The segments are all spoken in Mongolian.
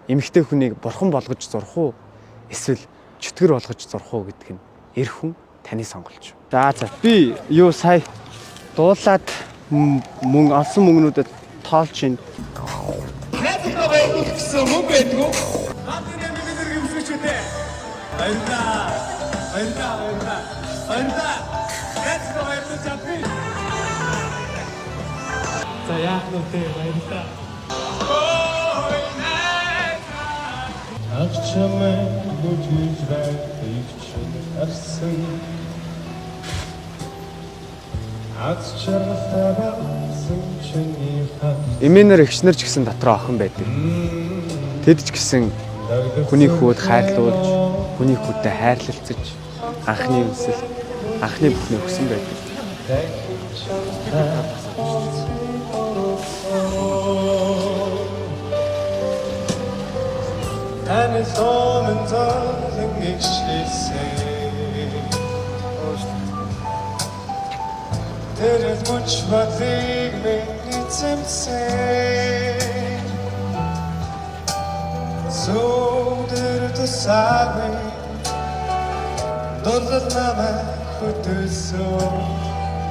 эмэгтэй хүнийг бурхан болгож зурх уу? Эсвэл чөтгөр болгож зурх уу гэдг нь эр хүн таны сонголт шүү. За би юу сая дуулаад мөн олсон мөнгнүүдэд тоолж ийн. Найзтайгаа баярлах гэсэн мөнгө байдаг уу? Наадын нэмэгдэр гимсгчтэй. Баярлаа. Найзтайгаа баярлах чадвар. За яах вэ баярлаа. Акчамэ бүжиж байх чинь арсан. Эмээнэр эгчнэр ч гэсэн дотроо охин байдаг. Тэд ч гэсэн хүний хүүд хайрлуулж, хүний хүүдтэй хайрлалцаж, анхны үнсэл, анхны бүхний өгсөн байдаг. There is much what they need to say. So there to sabe. Dordat nama kutuso.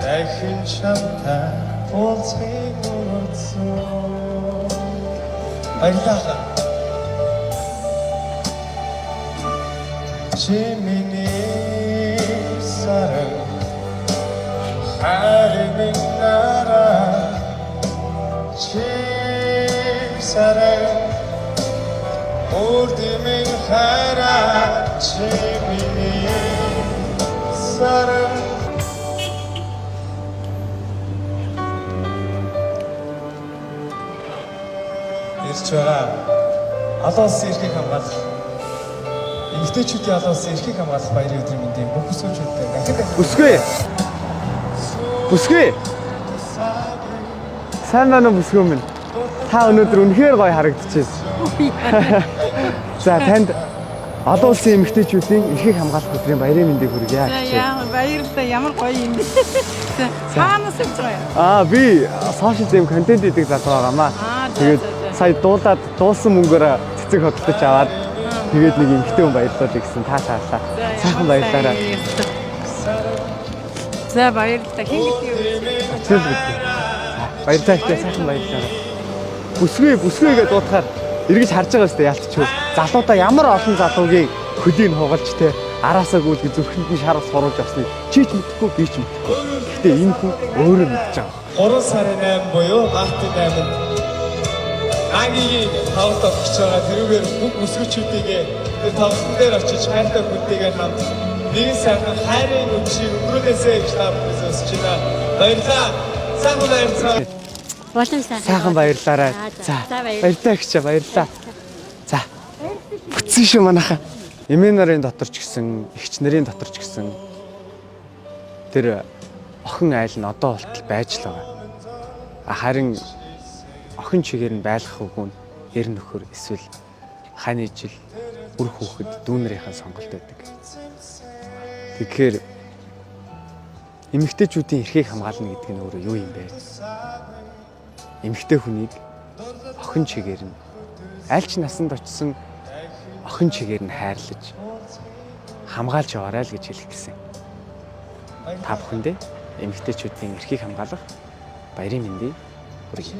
Dahin chamta polsig urotso. Ayda. Chimini sarang. 하루는 나라 집사랑 모두는 하라 재미니 사랑 Ирчвара алоос эрхийг хамгаалах эмэгтэйчүүдийн алоос эрхийг хамгаалах баярын өдрийн мэндийг бүх бүсгүйчүүдтэй дахин Бүсгүй. Сайн байна уу бүсгүй минь? Та өнөөдөр үнэхээр гоё харагдчихэв. За танд олон улсын эмэгтэйчүүдийн эрхийг хамгаалах өдрийн баярын мэндийг хүргье. Яа баярлалаа ямар гоё юм бэ. Хаанаас ирж байгаа юм? Би сошиал зэм контент хийдэг залуу байгаамаа. Тэгээд сая дуулаад дуулсан мөнгөөр цэцэг хөдөлж аваад тэгээд нэг эмэгтэй хүн баярлуулъя гэсэн таашаалаа. Сайхан баярлаарай. За баярлалаа. Хин гэдэг юм. Баярлалаа сайхан баярлалаа. Бүсгүйгээ дуудахаар эргэж харж байгаа өстэй ялтчихв. Залуудаа ямар олон залуугийн хөдийг хугалж те араасаа гүйлгээ зүрхэнд нь шар ус хоруулж авсныг чи ч мэдэхгүй би ч мэдэхгүй. Гэхдээ энэ хүн өөрөө мэдж байгаа. 3 сарын 8 буюу Мартын 8-нд Агийн тавд огч байгаа тэрүүгээр бүх бүсгүйчүүдийг тэр тавсан дээр очиж хайртай хүнтэйгээ хамт нэгэн сайхан хайрын үдшийг өнгөрүүлээсэй гэж та бүхэнд өсөж байна. Баярлалаа. Сайхан баярлалаа. Болон Сайхан баярлаарай. За баярлалаа гэж баярлалаа. За. Бүтсэн шүү манайхаа. Эмээ нарын дотор ч гэсэн, эгч нарын дотор ч гэсэн тэр охин айл нь одоо болтол байж л байгаа. Харин охин чигээр нь байлгах үгүй нь эр нөхөр эсвэл хань ижил үр хүүхэд дүүнэрийнхэн сонголт байдаг. Тэгэхээр эмэгтэйчүүдийн эрхийг хамгаална гэдэг нь өөрөө юу юм бэ? Эмэгтэй хүнийг охин чигээр нь аль ч насанд очсон охин чигээр нь хайрлаж хамгаалж яваарай л гэж хэлэх гэсэн. Та бүхэндээ эмэгтэйчүүдийн эрхийг хамгаалах баярын мэндийг хүргэе.